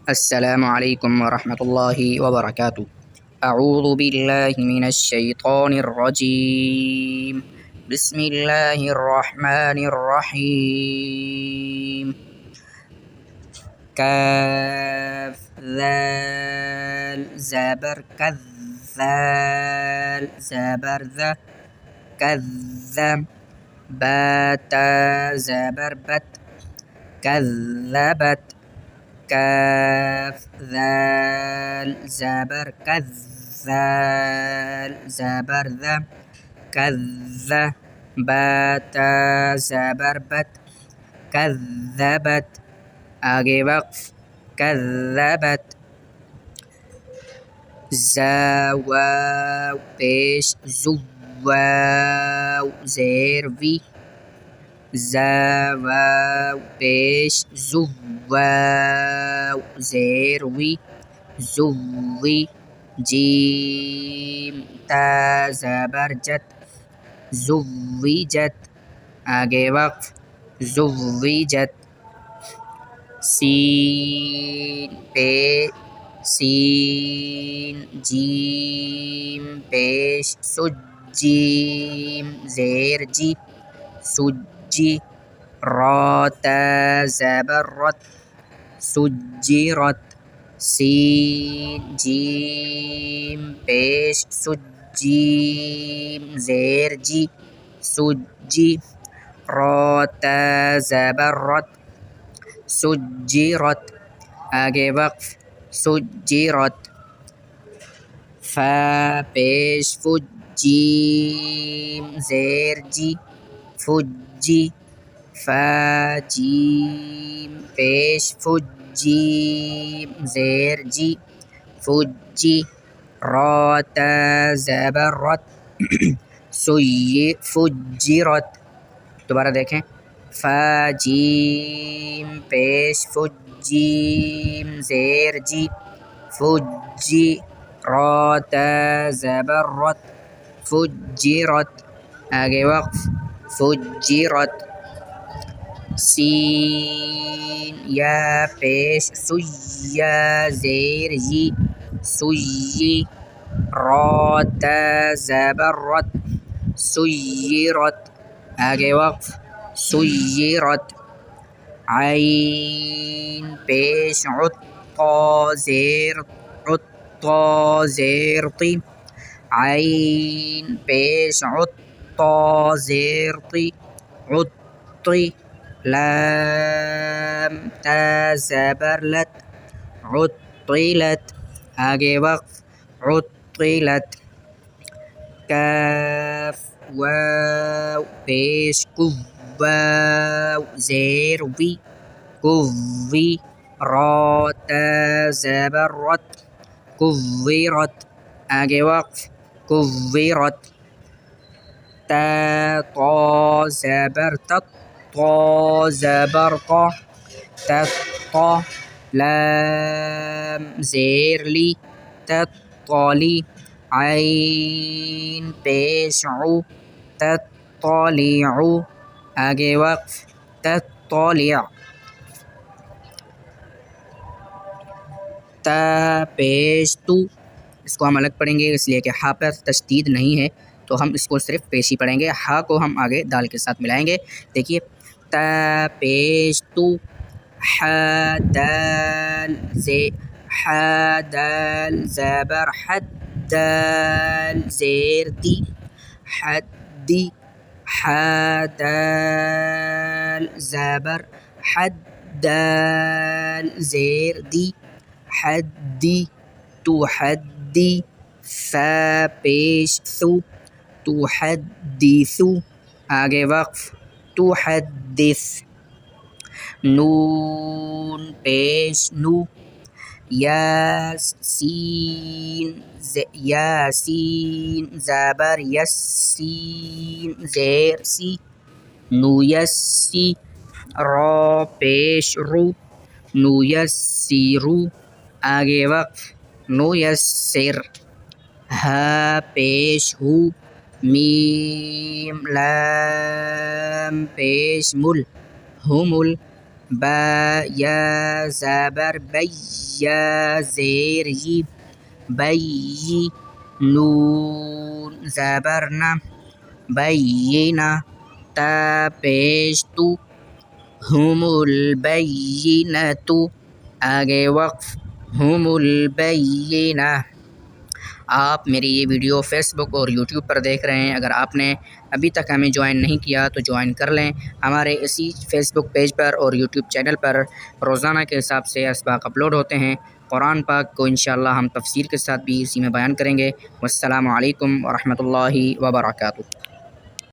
अस्सलामु अलैकुम वरहमतुल्लाहि वबरकातुह। अऊज़ु बिल्लाहि मिनश शैतानिर रजीम। बिस्मिल्लाहिर रहमानिर रहीम। काफ ज़ाल ज़बर कज़्ज़ाल ज़बर ज़ कज़्ज़म। बा ता ज़बर बत कज़्ज़बत। काफ ज़ाल ज़बर कज़्ज़ाल ज़बर ज़ कज़्ज़। बा ता ज़बर बत कज़्ज़बत। आगे वक़्फ़ कज़्ज़बत। ज़ा वाव पेश ज़ु वाव ज़ेर वी। ज़ा वाव पेश ज़ु वाव ज़ेर वी ज़ुव्वी। जीम ता ज़बर जत ज़ुव्विजत। आगे वक़्फ़ ज़ुव्विजत। सीन पे सीन जीम पेश सुज्जीम ज़ेर जी सुज्जी। रा ता ज़बर रत सुज्जिरत। सीन जीम पेश सुज्जीम ज़ेर जी सुज्जी। रा ता ज़बर रत सुज्जिरत। आगे वक़्फ़ सुज्जिरत। फ़ा पेश फुज्जीम ज़ेर जी फुज्जी। फ़ा जीम पेश फुज्जीम ज़ेर जी फुज्जी। रा ता ज़बर रत फुज्जिरत। दोबारा देखें। फ़ा जीम पेश फुज्जीम ज़ेर जी फुज्जी। रा ता ज़बर रत फुज्जिरत। आगे वक़्फ़ फुज्जिरत। सीन या पेश सुय्या ज़ेर यी सुय्यी। रा ता ज़बर रत सुय्यिरत। आगे वक़्फ़ सुय्यिरत। आइन पेश उत्ता ज़ेरती। आइन पेश उत्ता ज़ेरती उत्ती। लाम ता ज़बर लत उत्तिलत। आगे वक़्फ़ उत्तिलत। काफ वाव पेश कुव्वाव ज़ेर वी कुव्वी। रा ता ज़बर रत कुव्विरत। आगे वक़्फ़ कुव्विरत। ता ता ज़बर तत ता ज़बर ता तत्ता। लाम ज़ेर ली तत्ताली। आइन पेश उ तत्तालिउ। आगे वक़्फ़ तत्तालिअ। ता पेश तू। इसको हम अलग पढ़ेंगे इसलिए कि हा पर तशदीद नहीं है, तो हम इसको सिर्फ पेशी पढ़ेंगे। हा को हम आगे दाल के साथ मिलाएंगे। देखिए ता पेश तू। हा दाल ज़बर हद दाल ज़ेर दी हद्दी। हा दाल ज़बर हद दाल ज़ेर दी हद्दी तुहद्दी। फ़ा पेश सु तुहद्दिसु। आगे वक़्फ़ तुहद्दिस। नून पेश नु। यासीन ज़बर यस्सीन ज़ेर सी नुयस्सी। रा पेश रु नुयस्सिरु। आगे वक़्फ़ नुयस्सिर। हा पेश हु मीम लाम पेश मुल हुमुल। बा या ज़बर बै या ज़ेर यी बय्यी नून ज़बर ना बय्यिना ता पेश तू हुमुल बय्यिनतु आगे वक्फ हुमुल बय्यिना। आप मेरी ये वीडियो फेसबुक और यूट्यूब पर देख रहे हैं। अगर आपने अभी तक हमें ज्वाइन नहीं किया तो ज्वाइन कर लें। हमारे इसी फेसबुक पेज पर और यूट्यूब चैनल पर रोज़ाना के हिसाब से असबाक अपलोड होते हैं। कुरान पाक को इंशाअल्लाह हम तफसीर के साथ भी इसी में बयान करेंगे। वस्सलामु अलैकुम व रहमतुल्लाहि व बरकातुहू।